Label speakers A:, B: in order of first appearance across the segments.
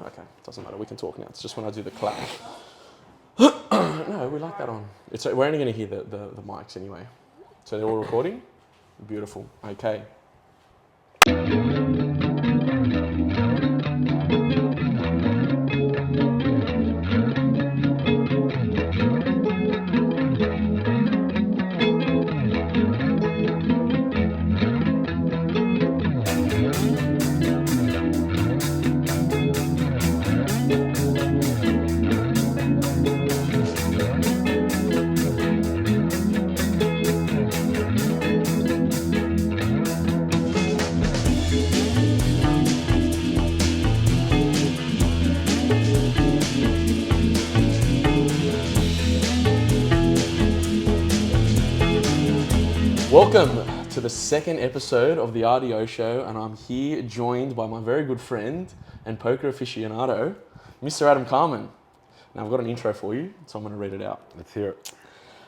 A: Okay, doesn't matter. We can talk now. It's just when I do the clap. No, we like that on. We're only going to hear the mics anyway. So they're all recording? Beautiful. Okay. Welcome to the second episode of the RDO show, and I'm here joined by my very good friend and poker aficionado, Mr. Adam Kharman. Now I've got an intro for you, so I'm going to read it out.
B: Let's hear it.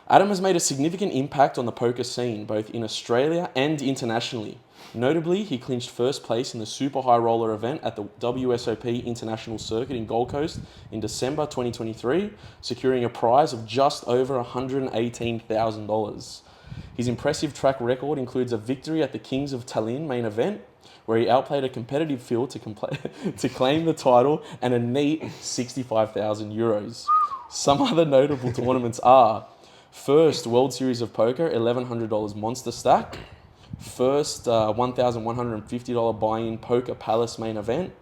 A: Adam has made a significant impact on the poker scene, both in Australia and internationally. Notably, he clinched first place in the Super High Roller event at the WSOP International Circuit in Gold Coast in December 2023, securing a prize of just over $118,000. His impressive track record includes a victory at the Kings of Tallinn main event, where he outplayed a competitive field to claim the title and a neat €65,000. Some other notable tournaments are first World Series of Poker $1,100 Monster Stack, first $1,150 buy-in Poker Palace main event,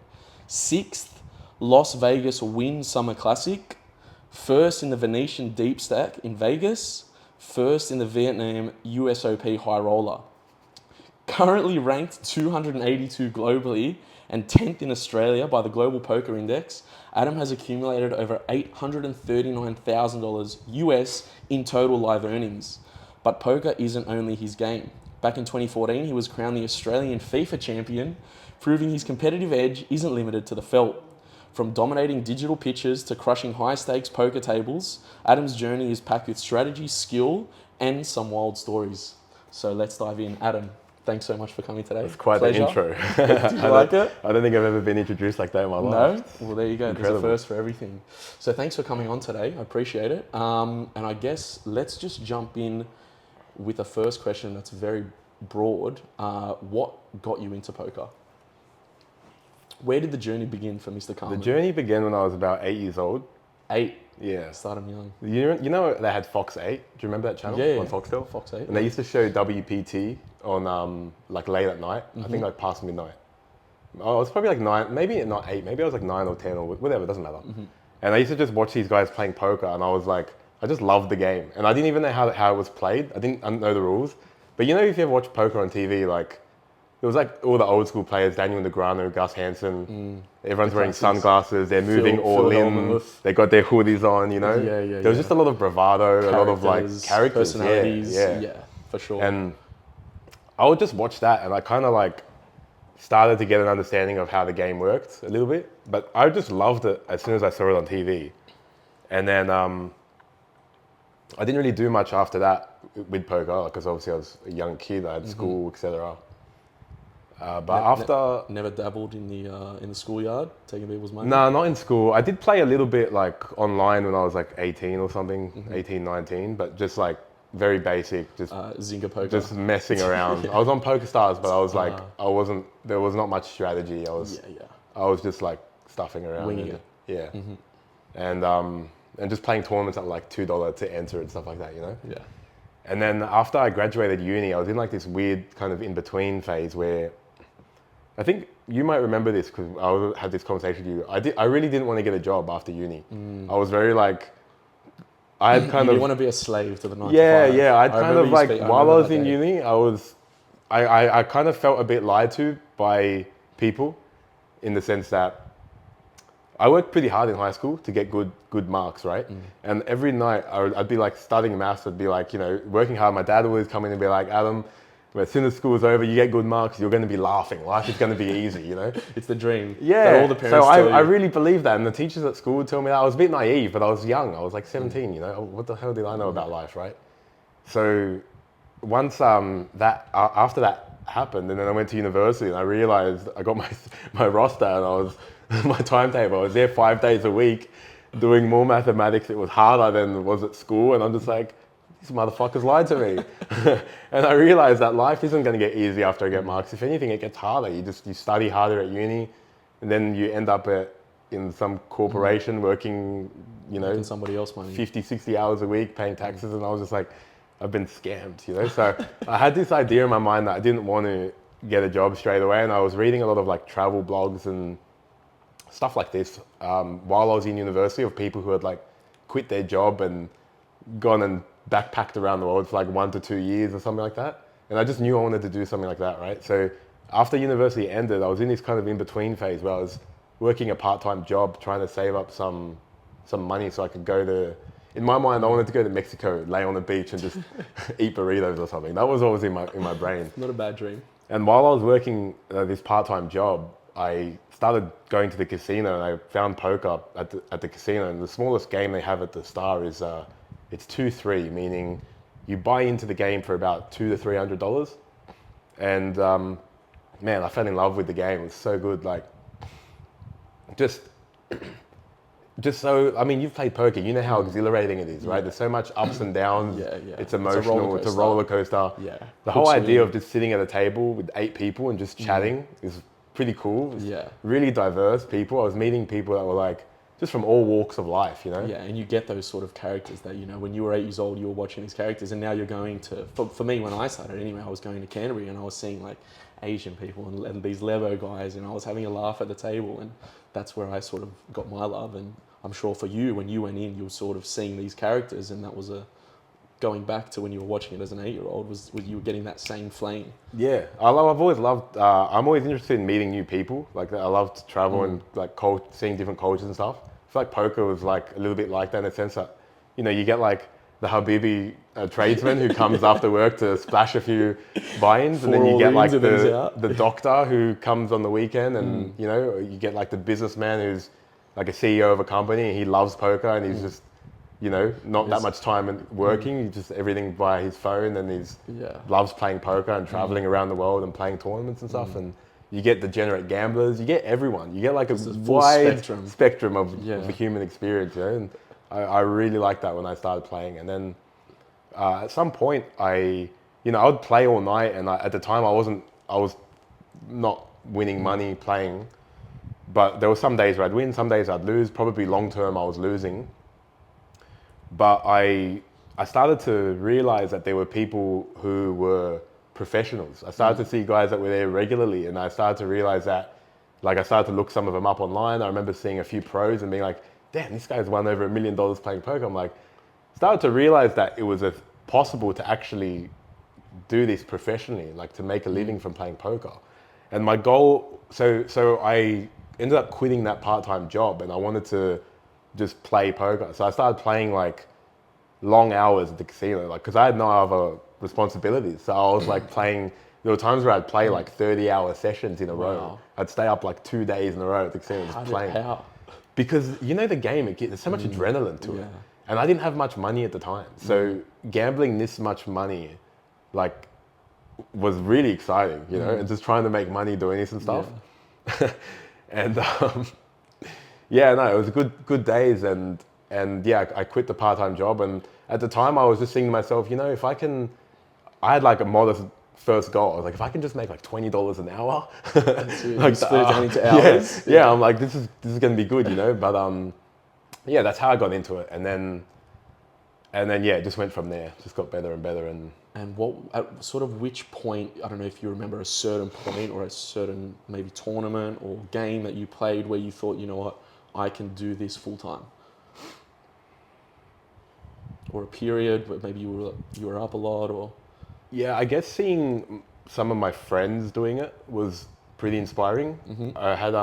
A: sixth Las Vegas Wynn Summer Classic, first in the Venetian Deep Stack in Vegas, first in the Vietnam USOP High Roller. Currently ranked 282 globally and 10th in Australia by the Global Poker Index, Adam has accumulated over $839,000 US in total live earnings. But poker isn't only his game. Back in 2014, he was crowned the Australian FIFA champion, proving his competitive edge isn't limited to the felt. From dominating digital pitches to crushing high-stakes poker tables, Adam's journey is packed with strategy, skill, and some wild stories. So let's dive in. Adam, thanks so much for coming today.
B: It's quite the intro.
A: Did you like it?
B: I don't think I've ever been introduced like that in my life.
A: No? Well, there you go.
B: Incredible.
A: There's a first for everything. So thanks for coming on today. I appreciate it. And I guess let's just jump in with a first question that's very broad. What got you into poker? Where did the journey begin for Mr. Kharman?
B: The journey began when I was about 8 years old.
A: 8?
B: Yeah.
A: Started young.
B: You know they had Fox 8? Do you remember that channel?
A: Yeah.
B: On Foxtel?
A: Fox 8.
B: And they used to show WPT on like late at night. I think like past midnight. I was probably like 9, maybe not 8, maybe I was like 9 or 10 or whatever, it doesn't matter. And I used to just watch these guys playing poker, and I was like, I just loved the game. And I didn't even know how it was played. I didn't know the rules. But you know, if you ever watch poker on TV, like, it was like all the old school players, Daniel Negreanu, Gus Hansen, everyone's wearing sunglasses, they're moving all in, they got their hoodies on, you know?
A: Yeah.
B: There was just a lot of bravado, a lot of like characters.
A: Personalities. Yeah, for sure.
B: And I would just watch that, and I kind of like started to get an understanding of how the game worked a little bit. But I just loved it as soon as I saw it on TV. And then I didn't really do much after that with poker, because obviously I was a young kid, I had school, etc.
A: Never dabbled in the schoolyard, taking people's money?
B: No, not in school. I did play a little bit like online when I was like 18 or something, 18, 19, but just like very basic, just
A: Zynga poker.
B: just messing around. I was on PokerStars, but I was like, there was not much strategy. I was just like stuffing around.
A: Winging it.
B: Yeah. And just playing tournaments at like $2 to enter and stuff like that, you know?
A: Yeah.
B: And then after I graduated uni, I was in like this weird kind of in-between phase where I think you might remember this, because I had this conversation with you. I really didn't want to get a job after uni. I was very like, I had kind
A: you
B: of...
A: want to be a slave to the 9 to 5.
B: Yeah. I'd kind of like, while I was in uni, I kind of felt a bit lied to by people, in the sense that I worked pretty hard in high school to get good marks, right? And every night I'd be like studying maths. I'd be like, you know, working hard. My dad would always come in and be like, Adam, as soon as school's over, you get good marks, you're going to be laughing. Life is going to be easy, you know?
A: It's the dream.
B: Yeah.
A: That all the parents
B: so
A: tell you.
B: I really believed that. And the teachers at school would tell me that. I was a bit naive, but I was young. I was like 17, you know? What the hell did I know about life, right? So once after that happened, and then I went to university, and I realized I got my roster, and my timetable. I was there 5 days a week doing more mathematics. It was harder than it was at school. And I'm just like, these motherfuckers lied to me. And I realized that life isn't going to get easy after I get marks. If anything, it gets harder. You study harder at uni, and then you end up in some corporation working,
A: Making somebody else money.
B: 50, 60 hours a week, paying taxes. And I was just like, I've been scammed, So I had this idea in my mind that I didn't want to get a job straight away. And I was reading a lot of like travel blogs and stuff like this while I was in university, of people who had like quit their job and gone and backpacked around the world for like 1 to 2 years or something like that. And I just knew I wanted to do something like that, right? So after university ended, I was in this kind of in-between phase where I was working a part-time job, trying to save up some money so I could go to, in my mind, I wanted to go to Mexico, lay on the beach and just eat burritos or something. That was always in my brain.
A: Not a bad dream.
B: And while I was working this part-time job, I started going to the casino, and I found poker at the casino. And the smallest game they have at the Star is it's 2-3, meaning you buy into the game for about $200 to $300. And man, I fell in love with the game. It was so good. Like, just so, I mean, you've played poker. You know how exhilarating it is, right? There's so much ups and downs. It's emotional. It's a roller coaster.
A: Yeah.
B: The whole idea of just sitting at a table with 8 people and just chatting is pretty cool. It's really diverse people. I was meeting people that were like, just from all walks of life, Yeah,
A: and you get those sort of characters that, when you were 8 years old, you were watching these characters, and now you're going to, for me, when I started anyway, I was going to Canterbury and I was seeing like Asian people and these Lebo guys, and I was having a laugh at the table, and that's where I sort of got my love. And I'm sure for you, when you went in, you were sort of seeing these characters, and that was going back to when you were watching it as an 8-year-old, was you were getting that same flame.
B: Yeah, I've always loved, I'm always interested in meeting new people. Like, I love to travel and like seeing different cultures and stuff. I feel like poker was like a little bit like that in a sense that, you get like the Habibi tradesman who comes after work to splash a few buy-ins, and then you get like the doctor who comes on the weekend, and you get like the businessman who's like a CEO of a company, and he loves poker, and he's just not that much time working. He just everything via his phone, and he's loves playing poker and traveling around the world and playing tournaments and stuff. And you get degenerate gamblers, you get everyone. You get like a wide spectrum of the human experience, And I really liked that when I started playing. And then at some point, I would play all night, and at the time I was not winning money playing, but there were some days where I'd win, some days I'd lose. Probably long term I was losing. But I started to realize that there were people who were professionals. I started to see guys that were there regularly, and I started to realize that, like, I started to look some of them up online. I remember seeing a few pros and being like, damn, this guy's won over $1 million playing poker. I'm like, started to realize that it was possible to actually do this professionally, like to make a living from playing poker. And my goal, so I ended up quitting that part-time job, and I wanted to just play poker. So I started playing like long hours at the casino, like, because I had no other responsibilities. So I was like playing, there were times where I'd play like 30-hour sessions in a row. I'd stay up like 2 days in a row at the casino just playing.
A: How?
B: Because the game, there's so much adrenaline to it. And I didn't have much money at the time. So gambling this much money, like, was really exciting, and just trying to make money doing this and stuff. And it was good days. And I quit the part-time job. And at the time I was just thinking to myself, if I had like a modest first goal. I was like, if I can just make like $20 an hour,
A: like split it down into hours.
B: Yeah, I'm like, this is going to be good, But that's how I got into it. And then it just went from there. Just got better and better.
A: And what, at sort of which point, I don't know if you remember a certain point or a certain maybe tournament or game that you played where you thought, you know what, I can do this full time. Or a period where maybe you were up a lot, or...
B: Yeah, I guess seeing some of my friends doing it was pretty inspiring. I had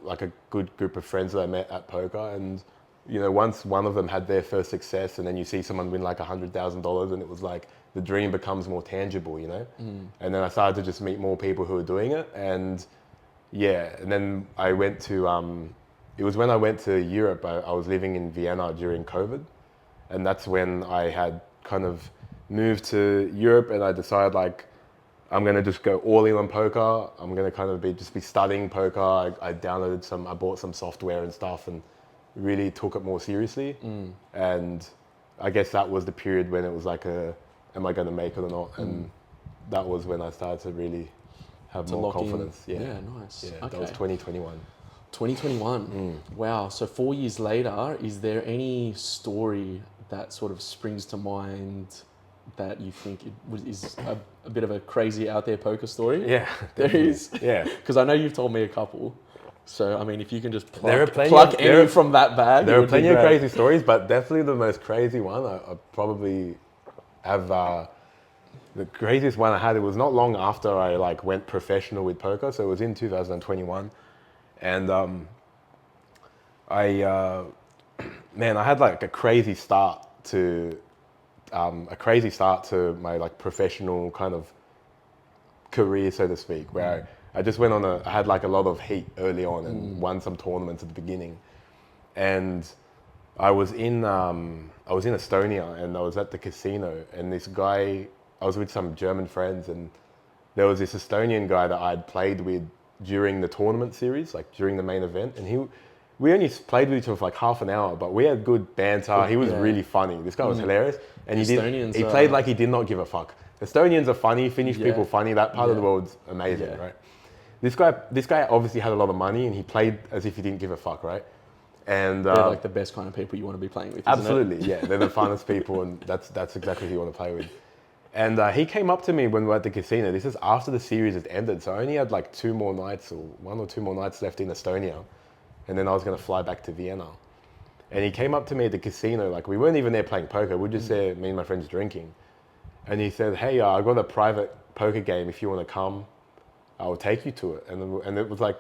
B: like a good group of friends that I met at poker, and once one of them had their first success, and then you see someone win like $100,000, and it was like the dream becomes more tangible, And then I started to just meet more people who were doing it, and then I went to it was when I went to Europe. I was living in Vienna during COVID, and that's when I had kind of moved to Europe, and I decided like I'm going to just go all in on poker. I'm going to kind of be studying poker. I bought some software and stuff and really took it more seriously. And I guess that was the period when it was like am I going to make it or not? And that was when I started to really have more confidence.
A: Yeah, nice.
B: Yeah,
A: okay.
B: that was 2021.
A: 2021. Wow. So 4 years later, is there any story that sort of springs to mind that you think is a bit of a crazy out there poker story?
B: Yeah,
A: there is.
B: Yeah,
A: because I know you've told me a couple. So I mean, if you can just pluck any from that bag,
B: there are plenty of crazy stories, but definitely the most crazy one I probably have. The craziest one I had, it was not long after I like went professional with poker, so it was in 2021, and I had like a crazy start to my like professional kind of career, so to speak, where I just went on I had like a lot of heat early on and won some tournaments at the beginning, and I was in Estonia and I was at the casino, and this guy, I was with some German friends, and there was this Estonian guy that I'd played with during the tournament series, like during the main event, and we only played with each other for like half an hour, but we had good banter. He was really funny. This guy was hilarious, and he played like he did not give a fuck. Estonians are funny, Finnish people funny. That part of the world's amazing, right? This guy obviously had a lot of money, and he played as if he didn't give a fuck, right? And
A: they're like the best kind of people you want to be playing with.
B: Absolutely, yeah. They're the funnest people, and that's exactly who you want to play with. And he came up to me when we were at the casino. This is after the series had ended, so I only had like 2 more nights or 1 or 2 more nights left in Estonia, and then I was going to fly back to Vienna. And he came up to me at the casino, like we weren't even there playing poker. We were just there, me and my friends drinking. And he said, "Hey, I got a private poker game. If you want to come, I will take you to it." And it was like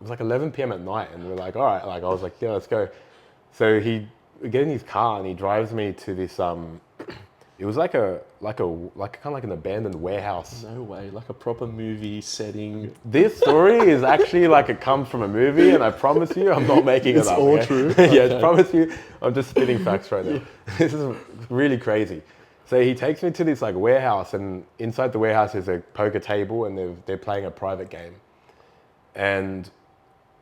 B: 11 p.m. at night, and we're like, all right. Like I was like, yeah, let's go. So we get in his car and he drives me to this. It was like kind of like an abandoned warehouse.
A: No way, like a proper movie setting.
B: This story is actually like it comes from a movie, and I promise you, I'm not making it up.
A: It's all true.
B: Yeah, I promise you, I'm just spitting facts right now. This is really crazy. So he takes me to this like warehouse, and inside the warehouse is a poker table, and they're playing a private game. And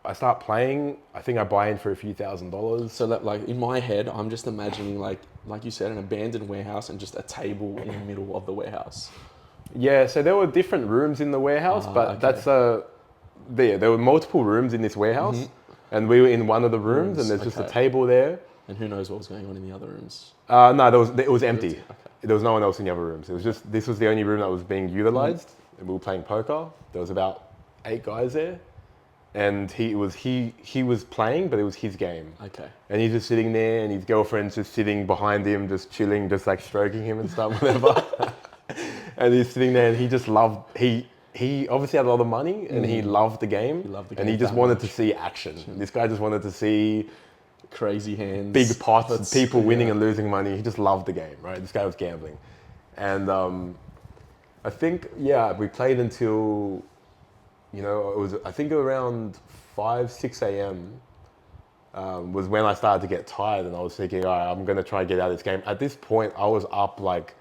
B: I start playing. I think I buy in for a few $1,000s.
A: So that, like in my head, I'm just imagining like you said, an abandoned warehouse and just a table in the middle of the warehouse.
B: Yeah. So there were different rooms in the warehouse, but okay. There were multiple rooms in this warehouse, and we were in one of the rooms, and there's just a table there.
A: And who knows what was going on in the other rooms?
B: No, it was empty. Okay. There was no one else in the other rooms. It was just, this was the only room that was being utilized, and we were playing poker. There was about 8 guys there, and he was playing, but it was his game. Okay. And he's just sitting there, and his girlfriend's just sitting behind him, just chilling, just like stroking him and stuff, whatever. And he's sitting there, and he just loved. He obviously had a lot of money, and he loved the game. He loved the game, and he just wanted to see action. This guy just wanted to see
A: crazy hands,
B: big pots, people winning and losing money. He just loved the game, right? This guy was gambling. And I think, we played until, I think around 5, 6 a.m. Was when I started to get tired, and I was thinking, all right, I'm going to try and get out of this game. At this point, I was up like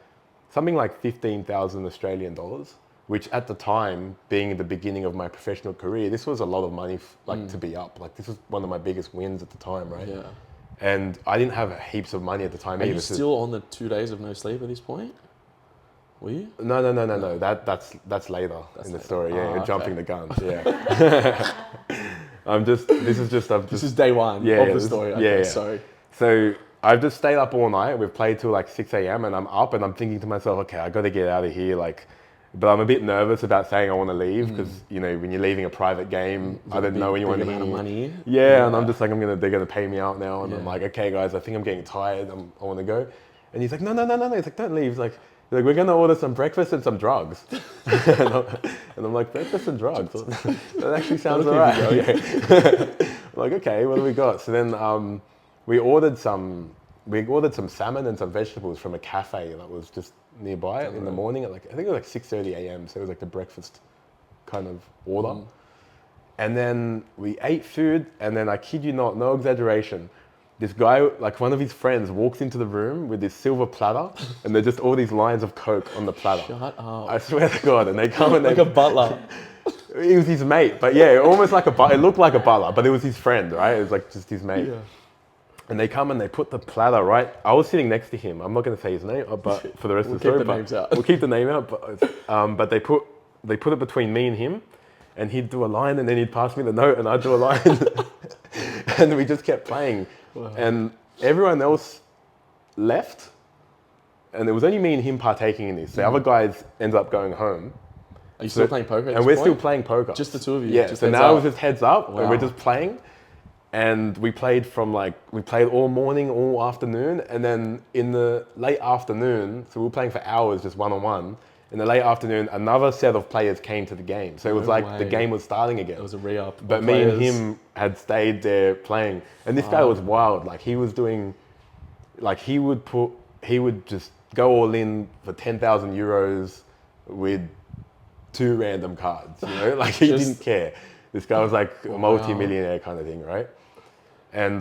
B: something like 15,000 Australian dollars, which at the time, being the beginning of my professional career, this was a lot of money to be up. Like this was one of my biggest wins at the time, right? Yeah. And I didn't have heaps of money at the time either.
A: Are you still on the 2 days of no sleep at this point? Were you?
B: No. That's later in the story. Yeah, you're jumping the gun. Yeah. This is
A: day one of the story. Okay, sorry.
B: So I've just stayed up all night. We've played till like 6 a.m. and I'm up and I'm thinking to myself, okay, I got to get out of here. But I'm a bit nervous about saying I want to leave because when you're leaving a private game, I don't know anyone
A: amount of money.
B: Yeah, and I'm just like, they're gonna pay me out now, and I'm like, okay, guys, I think I'm getting tired. I want to go, and he's like, no. He's like, don't leave. He's like we're gonna order some breakfast and some drugs, and I'm like, breakfast and drugs. That actually sounds alright. I'm like, okay, what do we got? So then we ordered some salmon and some vegetables from a cafe that was just nearby in the morning at I think it was like 6:30 a.m. So it was like the breakfast kind of order. And then we ate food, and then I kid you not, no exaggeration, this guy, like one of his friends, walks into the room with this silver platter, and there's just all these lines of Coke on the platter.
A: Shut up.
B: I swear to God, and they come and
A: Like a butler.
B: He was his mate, but yeah, almost like it looked like a butler, but it was his friend, right? It was like just his mate.
A: Yeah.
B: And they come and they put the platter right. I was sitting next to him. I'm not going to say his name, but for the rest of the story,
A: keep the names out.
B: We'll keep the name out. But they put it between me and him, and he'd do a line, and then he'd pass me the note, and I'd do a line, and we just kept playing.
A: Wow.
B: And everyone else left, and it was only me and him partaking in this. The other guys ended up going home.
A: Are you still playing poker?
B: And we're still playing poker.
A: Just the two of you.
B: Yeah.
A: Just
B: So
A: heads
B: now
A: up.
B: it was just heads up, and
A: Wow.
B: we're just playing. And we played all morning, all afternoon, and then in the late afternoon, so we were playing for hours just one-on-one. In the late afternoon, another set of players came to the game. So it was
A: No
B: like
A: way.
B: the game was starting again.
A: It was a re-up.
B: But me and him had stayed there playing. And this guy was wild. Like he was doing, like he would just go all in for 10,000 euros with 2 random cards, you know? Like he didn't care. This guy was like a multi-millionaire kind of thing, right? And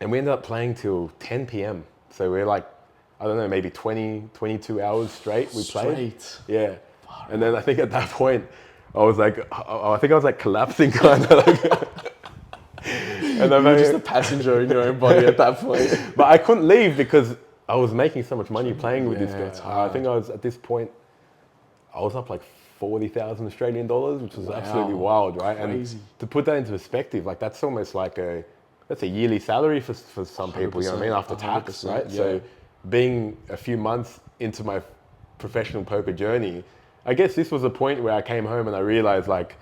B: we ended up playing till 10 p.m. So we're like, I don't know, maybe 20, 22 hours straight we played. Yeah. And then I think at that point, I was like, I think I was like collapsing kind of like. And
A: You were just a passenger in your own body at that point.
B: But I couldn't leave because I was making so much money playing with
A: Yeah,
B: this
A: it's
B: guy. I
A: hard.
B: think I was at this point, I was up like 40,000 Australian dollars, which was absolutely wild, right?
A: Crazy.
B: And to put that into perspective, like that's almost like that's a yearly salary for some people, you know what I mean? After tax,
A: 100%,
B: right?
A: yeah.
B: So being a few months into my professional poker journey, I guess this was a point where I came home and I realized like,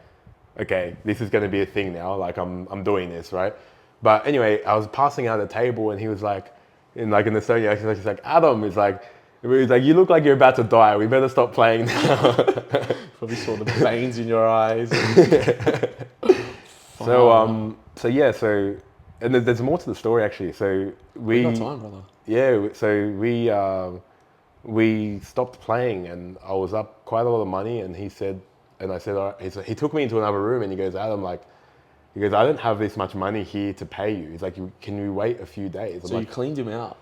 B: okay, this is going to be a thing now. Like I'm doing this, right? But anyway, I was passing out a table and he was like, in the Estonian accent, he's like, Adam, he's like, you look like you're about to die. We better stop playing now.
A: Probably saw the veins in your eyes.
B: And there's more to the story actually. So
A: We got time, brother.
B: yeah, so we stopped playing and I was up quite a lot of money and he said, all right, he took me into another room and he goes, Adam, I don't have this much money here to pay you. He's like, can you wait a few days? I'm
A: So
B: like,
A: you cleaned him out.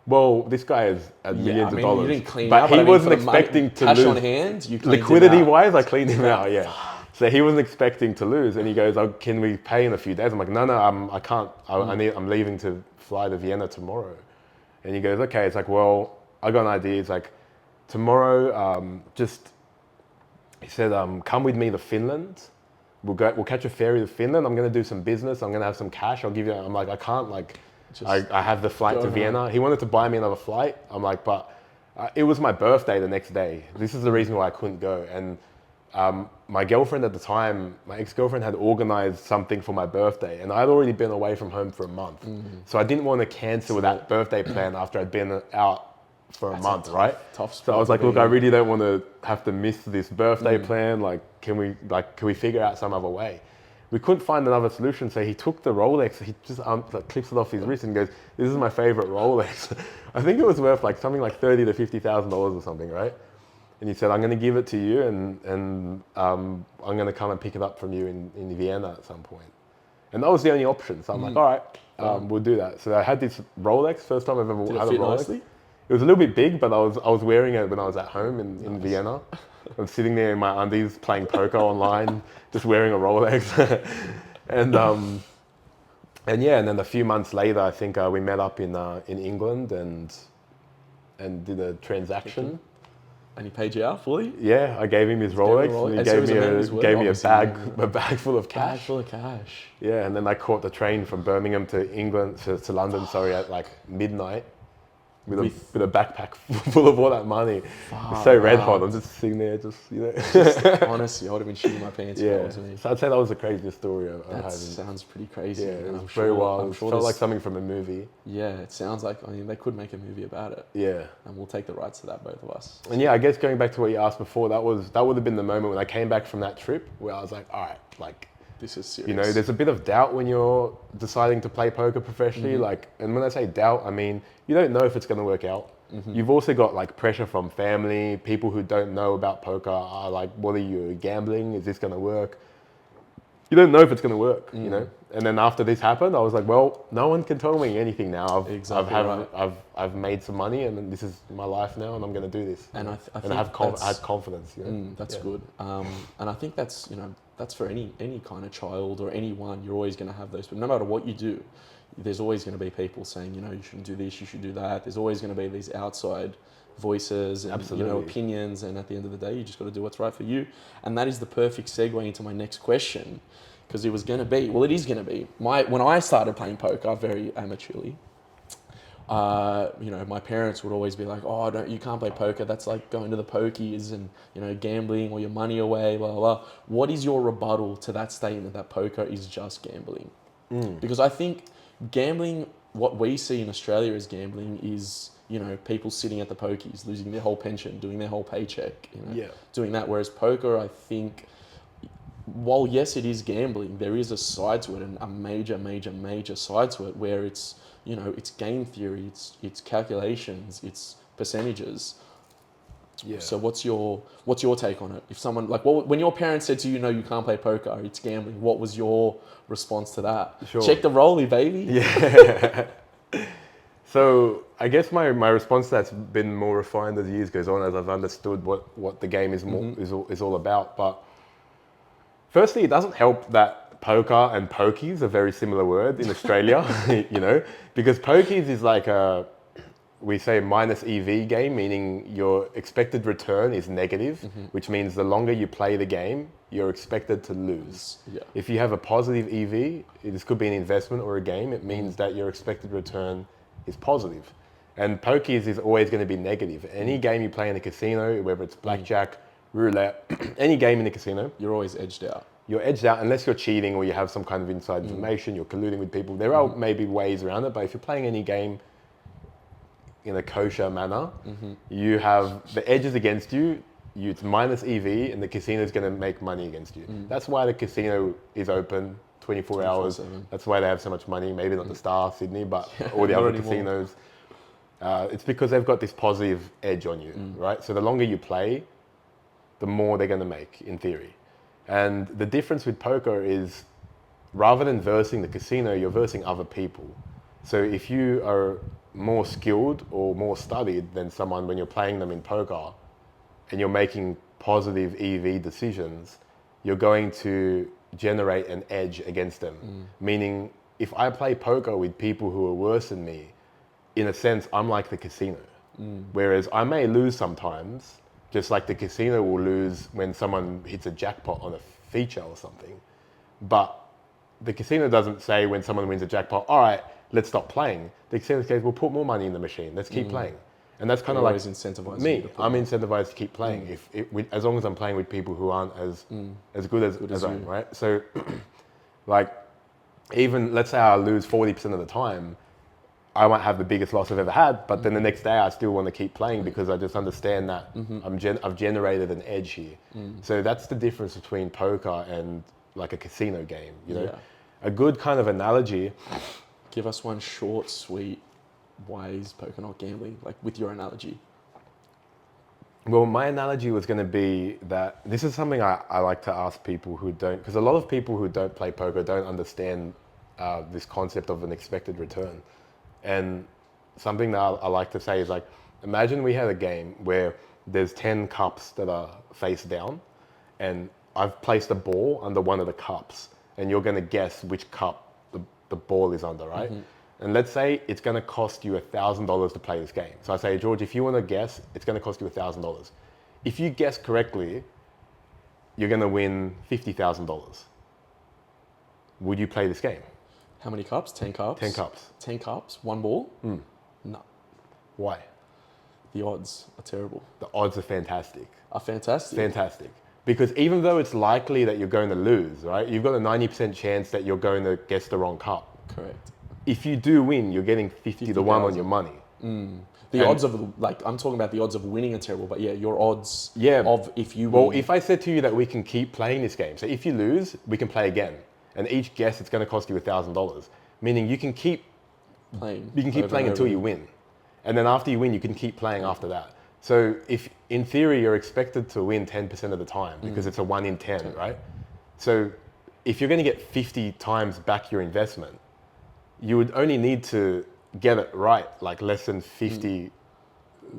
B: well, this guy is at millions of dollars.
A: You didn't clean him
B: but
A: out,
B: he
A: I mean,
B: wasn't
A: for the money-
B: expecting to
A: cash
B: lose.
A: on hand, you cleaned him
B: Liquidity
A: out.
B: wise, I cleaned him out, yeah. So he wasn't expecting to lose, and he goes, "Oh, can we pay in a few days?" I'm like, "No, I can't. I'm leaving to fly to Vienna tomorrow." And he goes, "Okay." It's like, "Well, I got an idea." It's like, tomorrow, he said, "Come with me to Finland. We'll catch a ferry to Finland. I'm gonna do some business. I'm gonna have some cash. I'll give you." I'm like, "I can't. Like, I have the flight to Vienna." He wanted to buy me another flight. I'm like, "But it was my birthday the next day. This is the reason why I couldn't go." And my girlfriend at the time, my ex-girlfriend had organized something for my birthday and I'd already been away from home for a month. So I didn't want to cancel that birthday plan after I'd been out for a month, right?
A: Tough
B: So I was like, look, I really don't want to have to miss this birthday plan. Like, can we figure out some other way? We couldn't find another solution. So he took the Rolex, he just clips it off his wrist and goes, "This is my favorite Rolex." I think it was worth like something like $30,000 to $50,000 or something, right? And he said, "I'm going to give it to you and I'm going to come and pick it up from you in Vienna at some point." And that was the only option. So I'm like, all right, we'll do that. So I had this Rolex, first time I've ever had a
A: fit
B: Rolex.
A: nicely?
B: It was a little bit big, but I was wearing it when I was at home in Vienna. I was sitting there in my undies playing poker online, just wearing a Rolex. and then a few months later, I think we met up in England and did a transaction.
A: And he paid you out fully?
B: Yeah, I gave him his Rolex, and he
A: And so
B: gave
A: was
B: me
A: a man as well,
B: gave me
A: obviously,
B: a bag full of
A: Cash
B: cash.
A: full of cash.
B: Yeah, and then I caught the train from Birmingham to England to London. Sorry, at like midnight, with a backpack full of all that money. It's so red hot. I'm just sitting there,
A: Honestly, I would have been shitting my pants if that
B: yeah.
A: was me.
B: So I'd say that was the craziest story I've
A: That
B: had.
A: sounds pretty crazy.
B: Yeah,
A: and
B: it
A: I'm
B: was very wild.
A: I'm
B: It
A: sure
B: felt like
A: this-
B: something from a movie.
A: Yeah, it sounds like, I mean, they could make a movie about it.
B: Yeah.
A: And we'll take the rights to that, both of us.
B: And yeah, I guess going back to what you asked before, that would have been the moment when I came back from that trip where I was like, all right, like,
A: This is serious.
B: you know, there's a bit of doubt when you're deciding to play poker professionally. Like, and when I say doubt, I mean, you don't know if it's going to work out. You've also got like pressure from family, people who don't know about poker are like, what are you, gambling? Is this going to work? you don't know if it's going to work, you know? And then after this happened, I was like, well, no one can tell me anything now. I've made some money, and this is my life now, and I'm going to do this.
A: And I
B: I had confidence. You know?
A: That's good. And I think that's, that's for any kind of child or anyone. You're always going to have those, but no matter what you do, there's always going to be people saying, you shouldn't do this, you should do that. There's always going to be these outside voices and opinions, and at the end of the day, you just got to do what's right for you. And that is the perfect segue into my next question, because it is going to be when I started playing poker very amateurly. My parents would always be like, "Oh, you can't play poker. That's like going to the pokies and gambling all your money away." Blah blah blah. What is your rebuttal to that statement that poker is just gambling? Because I think gambling, what we see in Australia as gambling, is people sitting at the pokies, losing their whole pension, doing their whole paycheck, doing that. Whereas poker, I think, while yes, it is gambling, there is a side to it, and a major side to it, where it's it's game theory, it's calculations, it's percentages. Yeah. So what's your take on it? If someone when your parents said to you, "No, you can't play poker, it's gambling," what was your response to that?
B: Sure.
A: Check the rollie, baby.
B: Yeah. So I guess my response to that's been more refined as years goes on, as I've understood what the game is is all about. But firstly, it doesn't help that poker and pokies are very similar words in Australia, because pokies is like we say minus EV game, meaning your expected return is negative, which means the longer you play the game, you're expected to lose. Yeah. If you have a positive EV, this could be an investment or a game, it means that your expected return is positive. And pokies is always going to be negative. Any game you play in a casino, whether it's blackjack, roulette, any game in a casino,
A: you're always edged out.
B: You're edged out unless you're cheating or you have some kind of inside information, you're colluding with people. There are maybe ways around it, but if you're playing any game in a kosher manner, you have the edges against you, it's minus EV, and the casino is going to make money against you. That's why the casino is open 24 hours.
A: 24/7.
B: That's why they have so much money. Maybe not the Star, Sydney, but all the other casinos. It's because they've got this positive edge on you, right? So the longer you play, the more they're going to make, in theory. And the difference with poker is, rather than versing the casino, you're versing other people. So if you are more skilled or more studied than someone when you're playing them in poker, and you're making positive EV decisions, you're going to generate an edge against them. Meaning, if I play poker with people who are worse than me, in a sense, I'm like the casino. Whereas I may lose sometimes, just like the casino will lose when someone hits a jackpot on a feature or something. But the casino doesn't say when someone wins a jackpot, all right, let's stop playing. The casino says, we'll put more money in the machine. Let's keep playing. And that's kind of like me. I'm incentivized to keep playing as long as I'm playing with people who aren't as good as I am, right? So, even let's say I lose 40% of the time, I might have the biggest loss I've ever had, but then the next day I still want to keep playing because I just understand that I've generated an edge here. So that's the difference between poker and like a casino game. A good kind of analogy.
A: Give us one short, sweet. Why is poker not gambling? Like with your analogy.
B: Well, my analogy was going to be that this is something I like to ask people who don't, because a lot of people who don't play poker don't understand this concept of an expected return. And something that I like to say is like, imagine we had a game where there's 10 cups that are face down, and I've placed a ball under one of the cups, and you're going to guess which cup the ball is under, right? And let's say it's going to cost you $1,000 to play this game. So I say, George, if you want to guess, it's going to cost you $1,000. If you guess correctly, you're going to win $50,000. Would you play this game?
A: How many cups? 10 cups?
B: 10 cups.
A: 10 cups? One ball? No.
B: Why?
A: The odds are terrible.
B: The odds are fantastic.
A: Are fantastic?
B: Fantastic. Because even though it's likely that you're going to lose, right? You've got a 90% chance that you're going to guess the wrong cup.
A: Correct.
B: If you do win, you're getting 50 to 1 on your money.
A: The odds of, I'm talking about the odds of winning are terrible, but yeah, your odds of if you win.
B: Well, if I said to you that we can keep playing this game, so if you lose, we can play again. And each guess, it's going to cost you $1,000. Meaning you can keep playing. You can keep playing until you win. And then after you win, you can keep playing after that. So if, in theory, you're expected to win 10% of the time, because it's a 1 in 10, right? So if you're going to get 50 times back your investment, you would only need to get it right, like less than 50.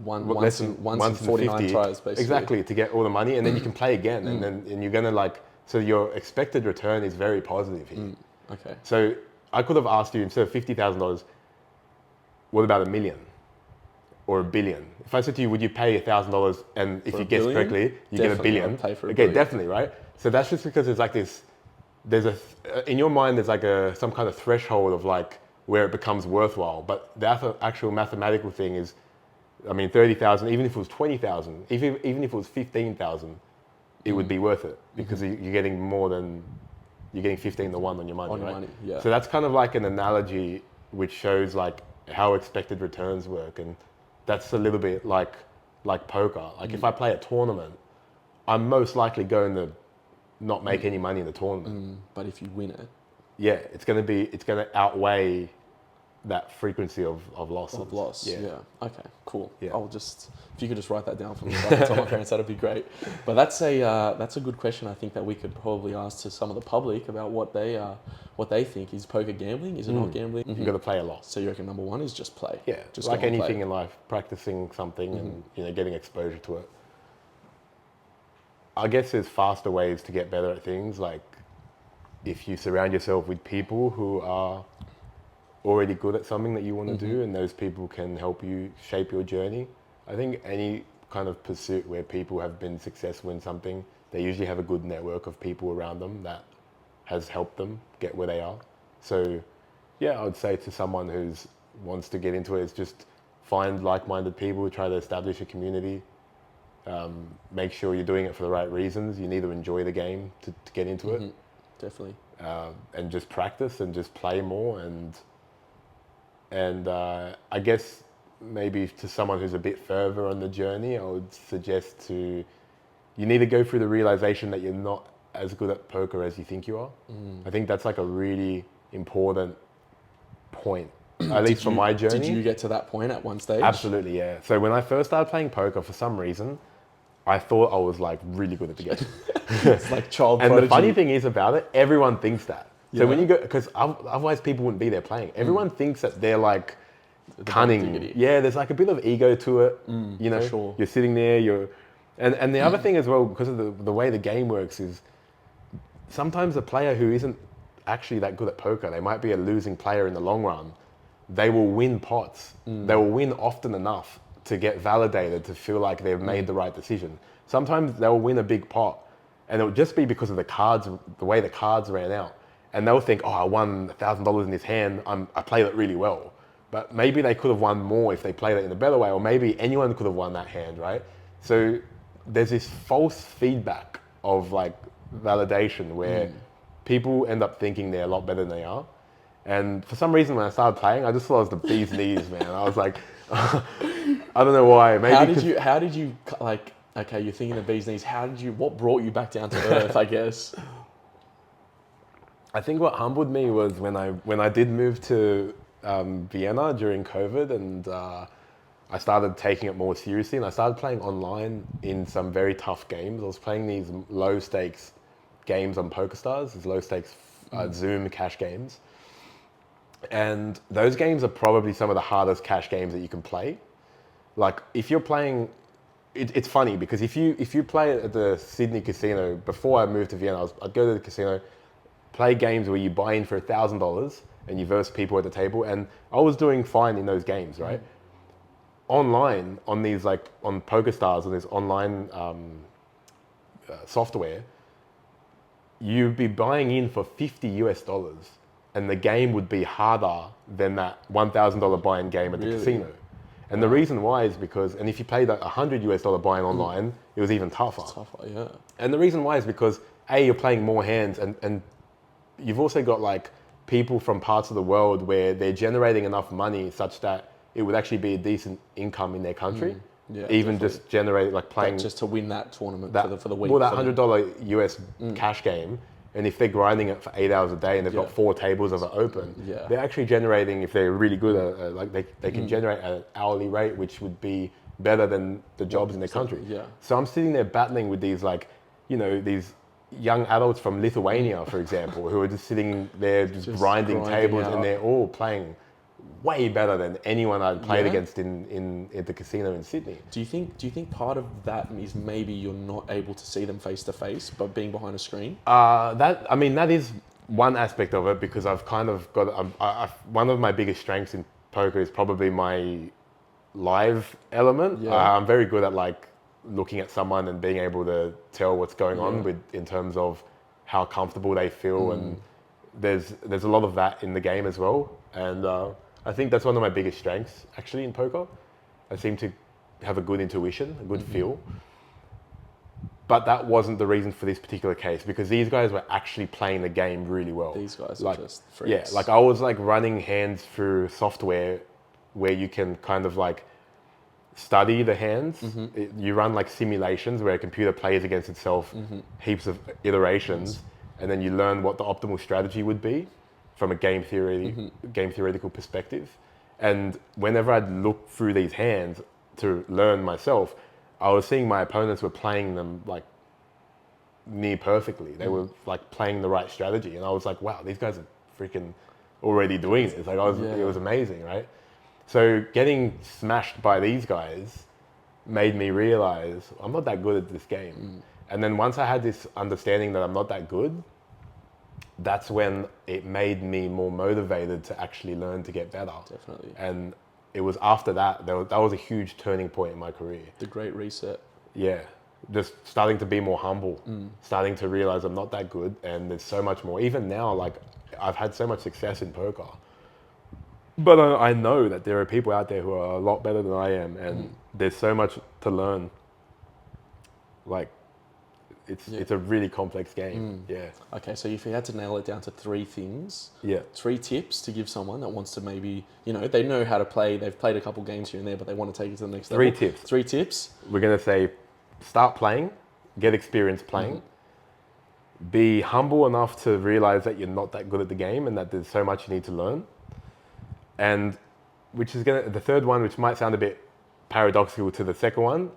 A: Once in 49
B: 50,
A: tries, basically.
B: exactly, to get all the money, and then you can play again, and you're gonna like, so your expected return is very positive here.
A: Okay.
B: So I could have asked you, instead of $50,000, what about $1 million or $1 billion? If I said to you, would you pay $1,000, and if
A: For
B: you
A: $1
B: guess
A: billion?
B: correctly, you get $1
A: Definitely
B: billion.
A: I'd pay for $1
B: Okay,
A: billion.
B: definitely, right? So that's just because there's like this, in your mind, there's like some kind of threshold of like where it becomes worthwhile. But the actual mathematical thing is, I mean, 30,000, even if it was 20,000, even if it was 15,000, it would be worth it, because you're getting more than, you're getting 15 to 1 on your money,
A: On your
B: right?
A: money, yeah.
B: So that's kind of like an analogy which shows like how expected returns work, and that's a little bit like poker. Like if I play a tournament, I'm most likely going to not make any money in the tournament.
A: But if you win it,
B: Yeah, it's going to outweigh that frequency of losses.
A: of loss. Yeah. Okay. Cool.
B: Yeah.
A: I'll just, if you could just write that down for me, so I can tell my parents, that'd be great. But that's a good question. I think that we could probably ask to some of the public about what they think. Is poker gambling? Is it not gambling?
B: You've got to play a lot.
A: So you reckon number one is just play?
B: Yeah,
A: Just
B: like
A: go and
B: anything
A: play.
B: in life, practicing something and getting exposure to it. I guess there's faster ways to get better at things, like if you surround yourself with people who are already good at something that you want to do, and those people can help you shape your journey. I think any kind of pursuit where people have been successful in something, they usually have a good network of people around them that has helped them get where they are. So yeah, I would say to someone who wants to get into it, is just find like-minded people, try to establish a community, make sure you're doing it for the right reasons. You need to enjoy the game to get into it.
A: Definitely.
B: And just practice and just play more, and I guess maybe to someone who's a bit further on the journey, I would suggest you need to go through the realization that you're not as good at poker as you think you are. I think that's like a really important point, at least for my journey.
A: Did you get to that point at one stage?
B: Absolutely, yeah. So when I first started playing poker, for some reason, I thought I was like really good at the game.
A: It's like child
B: And
A: prodigy.
B: the funny thing is about it, everyone thinks that. So
A: Yeah.
B: when you go, because otherwise people wouldn't be there playing. Everyone thinks that they're like cunning.
A: dignity.
B: Yeah, there's like a bit of ego to it. You know,
A: for sure.
B: you're sitting there, and the other thing as well, because of the way the game works, is sometimes a player who isn't actually that good at poker, they might be a losing player in the long run, they will win pots. They will win often enough to get validated, to feel like they've made the right decision. Sometimes they'll win a big pot, and it'll just be because of the cards, the way the cards ran out. And they'll think, oh, I won $1,000 in this hand, I played it really well. But maybe they could have won more if they played it in a better way, or maybe anyone could have won that hand, right? So there's this false feedback of like validation where people end up thinking they're a lot better than they are. And for some reason, when I started playing, I just thought I was the bee's knees, man. I was like, I don't know why. Maybe
A: How did you like? Okay, you're thinking the bee's knees. What brought you back down to earth? I guess.
B: I think what humbled me was when I did move to Vienna during COVID, and I started taking it more seriously, and I started playing online in some very tough games. I was playing these low stakes games on PokerStars, these low stakes Zoom cash games, and those games are probably some of the hardest cash games that you can play. Like if you're playing, it's funny because if you play at the Sydney casino, before I moved to Vienna, I'd go to the casino, play games where you buy in for $1,000 and you verse people at the table, and I was doing fine in those games, right? Online, on these like on PokerStars, on this online software, you'd be buying in for $50 and the game would be harder than that $1,000 buy-in game at the casino. And the reason why is because, and if you played that $100 buy-in online, it was even tougher.
A: Tougher, yeah.
B: And the reason why is because you're playing more hands, and you've also got like people from parts of the world where they're generating enough money such that it would actually be a decent income in their country.
A: Yeah,
B: even
A: definitely.
B: just generate like playing
A: Just to win that tournament for the week.
B: Well, that $100 US cash game, and if they're grinding it for 8 hours a day and they've got 4 tables of it open, they're actually generating, if they're really good at like they can generate an hourly rate which would be better than the jobs in their country.
A: Yeah.
B: So I'm sitting there battling with these like, these young adults from Lithuania, for example, who are just sitting there just grinding tables,
A: out.
B: and they're all playing way better than anyone I'd played
A: Yeah.
B: against in at the casino in Sydney.
A: Do you think part of that is maybe you're not able to see them face to face, but being behind a screen?
B: That is one aspect of it, because I've kind of got one of my biggest strengths in poker is probably my live element.
A: Yeah.
B: I'm very good at like looking at someone and being able to tell what's going on in terms of how comfortable they feel, and there's a lot of that in the game as well. And I think that's one of my biggest strengths actually in poker. I seem to have a good intuition, a good feel. But that wasn't the reason for this particular case, because these guys were actually playing the game really well.
A: These guys
B: like,
A: are just freaks.
B: Yeah, like I was like running hands through software where you can kind of like study the hands. You run like simulations where a computer plays against itself, heaps of iterations, and then you learn what the optimal strategy would be from a game theoretical perspective. And whenever I'd look through these hands to learn myself, I was seeing my opponents were playing them like near perfectly. They were like playing the right strategy, and I was like, wow, these guys are freaking already doing this. Like it was amazing, right? So getting smashed by these guys made me realize I'm not that good at this game. And then once I had this understanding that I'm not that good, that's when it made me more motivated to actually learn to get better.
A: Definitely.
B: And it was after that was a huge turning point in my career.
A: The great reset.
B: Yeah, just starting to be more humble, starting to realize I'm not that good, and there's so much more. Even now, like I've had so much success in poker, but I know that there are people out there who are a lot better than I am, and there's so much to learn. Like, it's a really complex game. Yeah.
A: Okay, so if you had to nail it down to 3 things,
B: Yeah.
A: 3 tips to give someone that wants to maybe, they know how to play, they've played a couple games here and there, but they want to take it to the next level.
B: 3 tips.
A: 3 tips.
B: We're gonna say, start playing, get experience playing. Be humble enough to realize that you're not that good at the game and that there's so much you need to learn. And the third one, which might sound a bit paradoxical to the second one,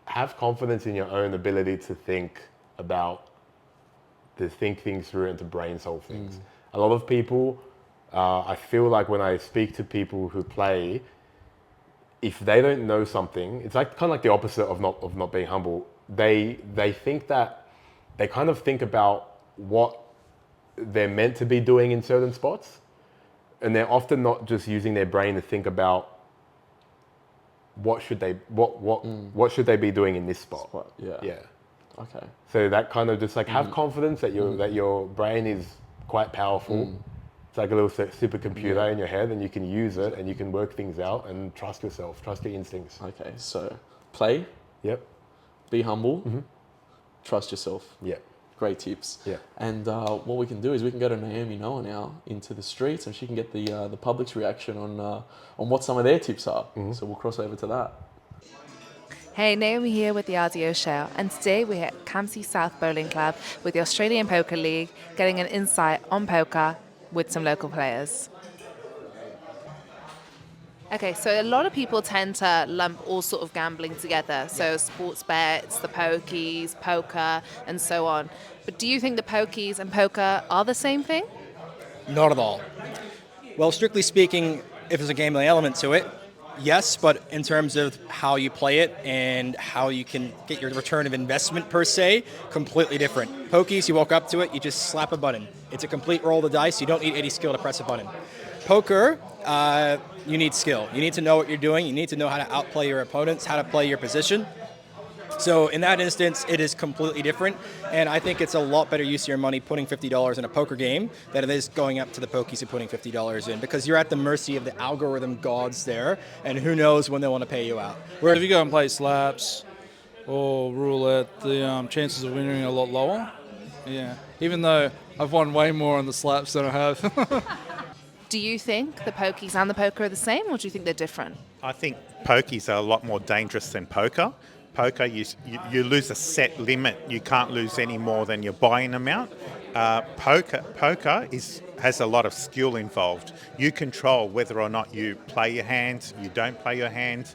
B: have confidence in your own ability to think things through and to brain solve things. A lot of people, I feel like when I speak to people who play, if they don't know something, it's like kind of like the opposite of not being humble. They think that they kind of think about what they're meant to be doing in certain spots, and they're often not just using their brain to think about what should they be doing in this spot. Yeah.
A: Okay.
B: So that kind of just like have confidence that your brain is quite powerful. It's like a little supercomputer in your head, and you can use it and you can work things out, and trust yourself, trust your instincts.
A: Okay, so play,
B: Yep.
A: be humble, trust yourself.
B: Yeah.
A: Great tips.
B: Yeah.
A: And what we can do is we can go to Naomi Noah now into the streets, and she can get the public's reaction on what some of their tips are. So we'll cross over to that.
C: Hey, Naomi here with the RDO show, and today we're at Campsie South Bowling Club with the Australian Poker League, getting an insight on poker with some local players. Okay, so a lot of people tend to lump all sort of gambling together, so sports bets, the pokies, poker, and so on. But do you think the pokies and poker are the same thing?
D: Not at all. Well, strictly speaking, if there's a gambling element to it, yes, but in terms of how you play it and how you can get your return of investment per se, completely different. Pokies, you walk up to it, you just slap a button. It's a complete roll of the dice. You don't need any skill to press a button. Poker, you need skill. You need to know what you're doing. You need to know how to outplay your opponents, how to play your position. So in that instance, it is completely different, and I think it's a lot better use of your money putting $50 in a poker game than it is going up to the pokies and putting $50 in, because you're at the mercy of the algorithm gods there, and who knows when they want to pay you out.
E: Whereas if you go and play slaps or roulette, the chances of winning are a lot lower. Yeah, even though I've won way more on the slaps than I have.
C: Do you think the pokies and the poker are the same, or do you think they're different?
F: I think pokies are a lot more dangerous than poker. Poker, you lose a set limit. You can't lose any more than your buy-in amount. Poker has a lot of skill involved. You control whether or not you play your hand, you don't play your hand.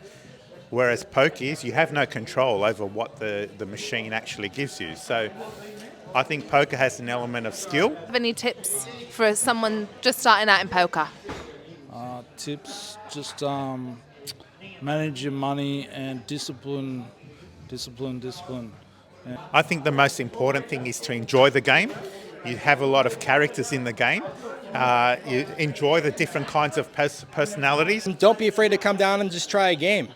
F: Whereas pokies, you have no control over what the machine actually gives you. So I think poker has an element of skill.
C: Have any tips for someone just starting out in poker?
E: Tips, just manage your money and discipline.
F: I think the most important thing is to enjoy the game. You have a lot of characters in the game. You enjoy the different kinds of personalities.
D: Don't be afraid to come down and just try a game.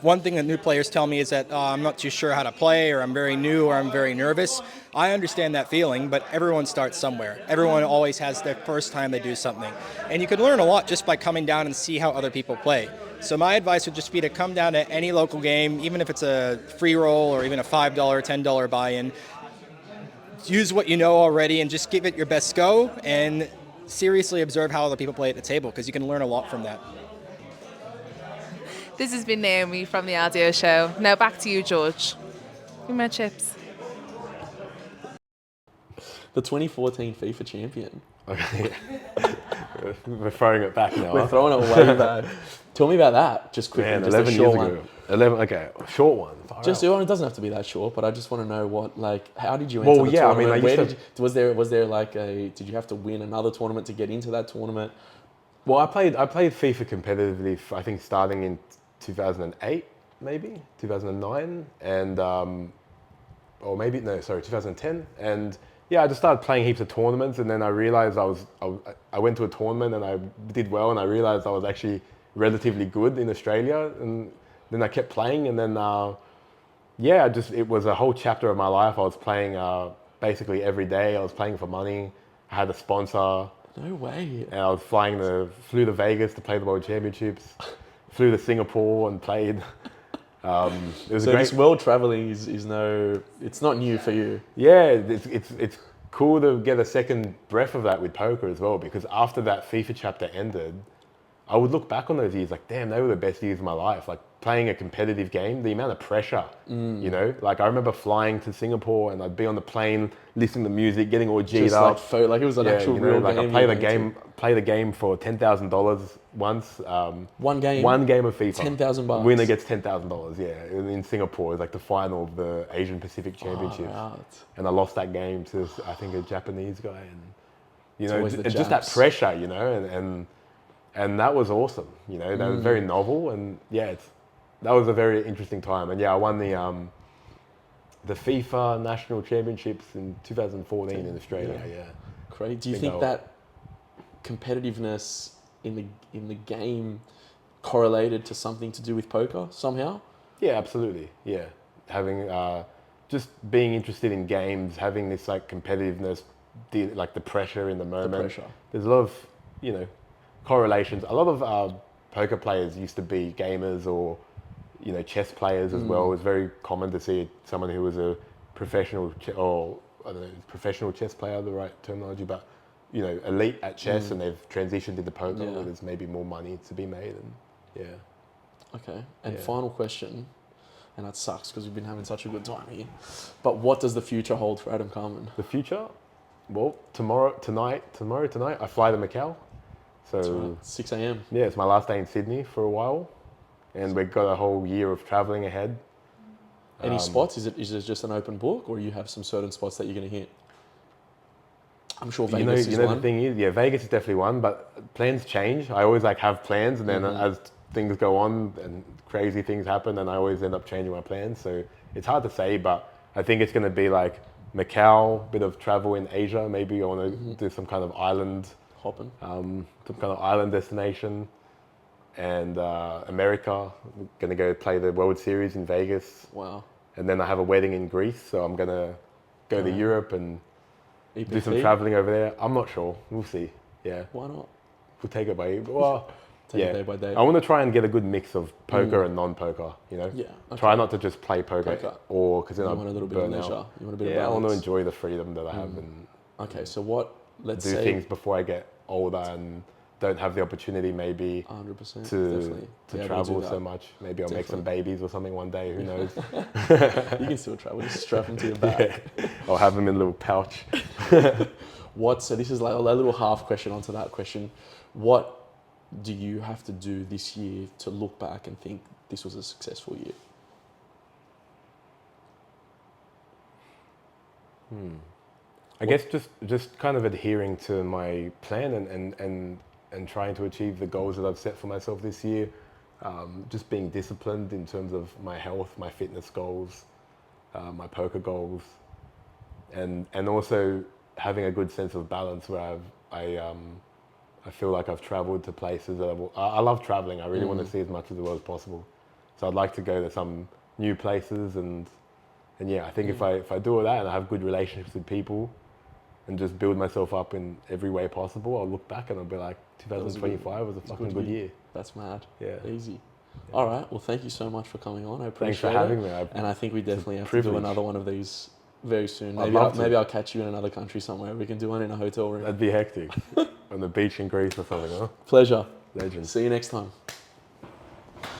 D: One thing that new players tell me is that I'm not too sure how to play, or I'm very new, or I'm very nervous. I understand that feeling, but everyone starts somewhere. Everyone always has their first time they do something. And you can learn a lot just by coming down and see how other people play. So my advice would just be to come down to any local game, even if it's a free roll or even a $5, $10 buy-in. Use what you know already and just give it your best go, and seriously observe how other people play at the table, because you can learn a lot from that.
C: This has been Naomi from the RDO show. Now back to you, George. Give me my chips.
A: The 2014 FIFA champion.
B: Okay. We're throwing it back now.
A: We're throwing it way back. Tell me about that, just quickly.
B: Man,
A: just
B: 11
A: a short
B: years
A: one.
B: ago. 11, okay, short one.
A: Just it doesn't have to be that short, but I just want to know how did you enter
B: Well,
A: the
B: yeah, I mean,
A: tournament?
B: I used
A: Where
B: to-
A: was there like did you have to win another tournament to get into that tournament?
B: Well, I played FIFA competitively, I think starting in 2008, maybe 2009, and or maybe no, sorry, 2010, and yeah, I just started playing heaps of tournaments, and then I realized I went to a tournament and I did well, and I realized I was actually relatively good in Australia, and then I kept playing, and then yeah, it was a whole chapter of my life. I was playing basically every day. I was playing for money. I had a sponsor.
A: No way.
B: And I was flew to Vegas to play the World Championships, flew to Singapore and played. It was
A: So
B: a great.
A: this world traveling is it's not new for you.
B: Yeah, it's cool to get a second breath of that with poker as well, because after that FIFA chapter ended, I would look back on those years like, damn, they were the best years of my life. Like playing a competitive game, the amount of pressure, you know, like I remember flying to Singapore and I'd be on the plane, listening to music, getting all G'd
A: Just
B: up.
A: like it was an actual
B: you know,
A: real
B: like
A: game.
B: I played the game for $10,000 once.
A: One game.
B: One game of FIFA.
A: $10,000.
B: Winner gets $10,000. Yeah, in Singapore, it was like the final of the Asian Pacific Championships, and I lost that game to I think a Japanese guy, and you know,
A: always the
B: just that
A: Japs.
B: pressure, you know, and that was awesome. You know, that was very novel, and yeah, that was a very interesting time. And yeah, I won the FIFA National Championships in 2014 in Australia. Yeah.
A: Great. Do you think that competitiveness in the game correlated to something to do with poker somehow?
B: Yeah, absolutely. Yeah, having just being interested in games, having this like competitiveness, like the pressure in the moment.
A: pressure.
B: There's a lot of correlations. A lot of poker players used to be gamers or chess players as well. It was very common to see someone who was a professional or I don't know, professional chess player, the right terminology, but elite at chess, and they've transitioned into poker where there's maybe more money to be made, and yeah.
A: Okay. And final question, and that sucks because we've been having such a good time here. But what does the future hold for Adam Kharman?
B: The future? Well, tomorrow tonight, I fly to Macau. So
A: 6 a.m.
B: yeah, it's my last day in Sydney for a while, and we've got a whole year of traveling ahead.
A: Any spots? Is it just an open book, or you have some certain spots that you're going to hit? I'm sure Vegas is one.
B: The thing is, yeah, Vegas is definitely one, but plans change. I always have plans, and then as things go on and crazy things happen, and I always end up changing my plans. So it's hard to say, but I think it's going to be like Macau, bit of travel in Asia. Maybe I want to do some kind of island
A: Hopping.
B: some kind of island destination, and America. We're gonna go play the World Series in Vegas.
A: Wow.
B: And then I have a wedding in Greece, so I'm gonna go to Europe and do some
A: EPP?
B: traveling over there. I'm not sure. We'll see. Yeah,
A: Why not?
B: we'll take it by well.
A: Take it day by day.
B: I want to try and get a good mix of poker and non-poker.
A: Yeah. Okay.
B: Try not to just play poker,
A: Poker.
B: because then I
A: You want a little bit of
B: burn
A: leisure.
B: out.
A: You want a bit of
B: Yeah, I want to
A: balance.
B: enjoy the freedom that I have and
A: Okay, so what? Let's
B: do
A: say
B: things before I get older and don't have the opportunity maybe
A: 100%.
B: to
A: Definitely. Be able to
B: travel
A: do
B: so
A: that.
B: much. Maybe I'll make some babies or something one day. Who knows?
A: You can still travel. Just strap them to your back.
B: I'll have them in a little pouch.
A: So this is like a little half question onto that question. What do you have to do this year to look back and think this was a successful year?
B: I guess just kind of adhering to my plan and trying to achieve the goals that I've set for myself this year. Just being disciplined in terms of my health, my fitness goals, my poker goals, and also having a good sense of balance where I feel like I've traveled to places that I love traveling. I really want to see as much of the world as possible. So I'd like to go to some new places and yeah, I think if I do all that and I have good relationships with people and just build myself up in every way possible, I'll look back and I'll be like, 2025 was a fucking good year.
A: That's mad.
B: Yeah.
A: Easy. All right. Well, thank you so much for coming on. I appreciate
B: Thanks for having
A: it.
B: me.
A: And I think we definitely have to do
B: privilege.
A: another one of these very soon.
B: I'd love to.
A: Maybe I'll catch you in another country somewhere. We can do one in a hotel room.
B: That'd be hectic. On the beach in Greece or something, huh?
A: Pleasure.
B: Legend.
A: See you next time.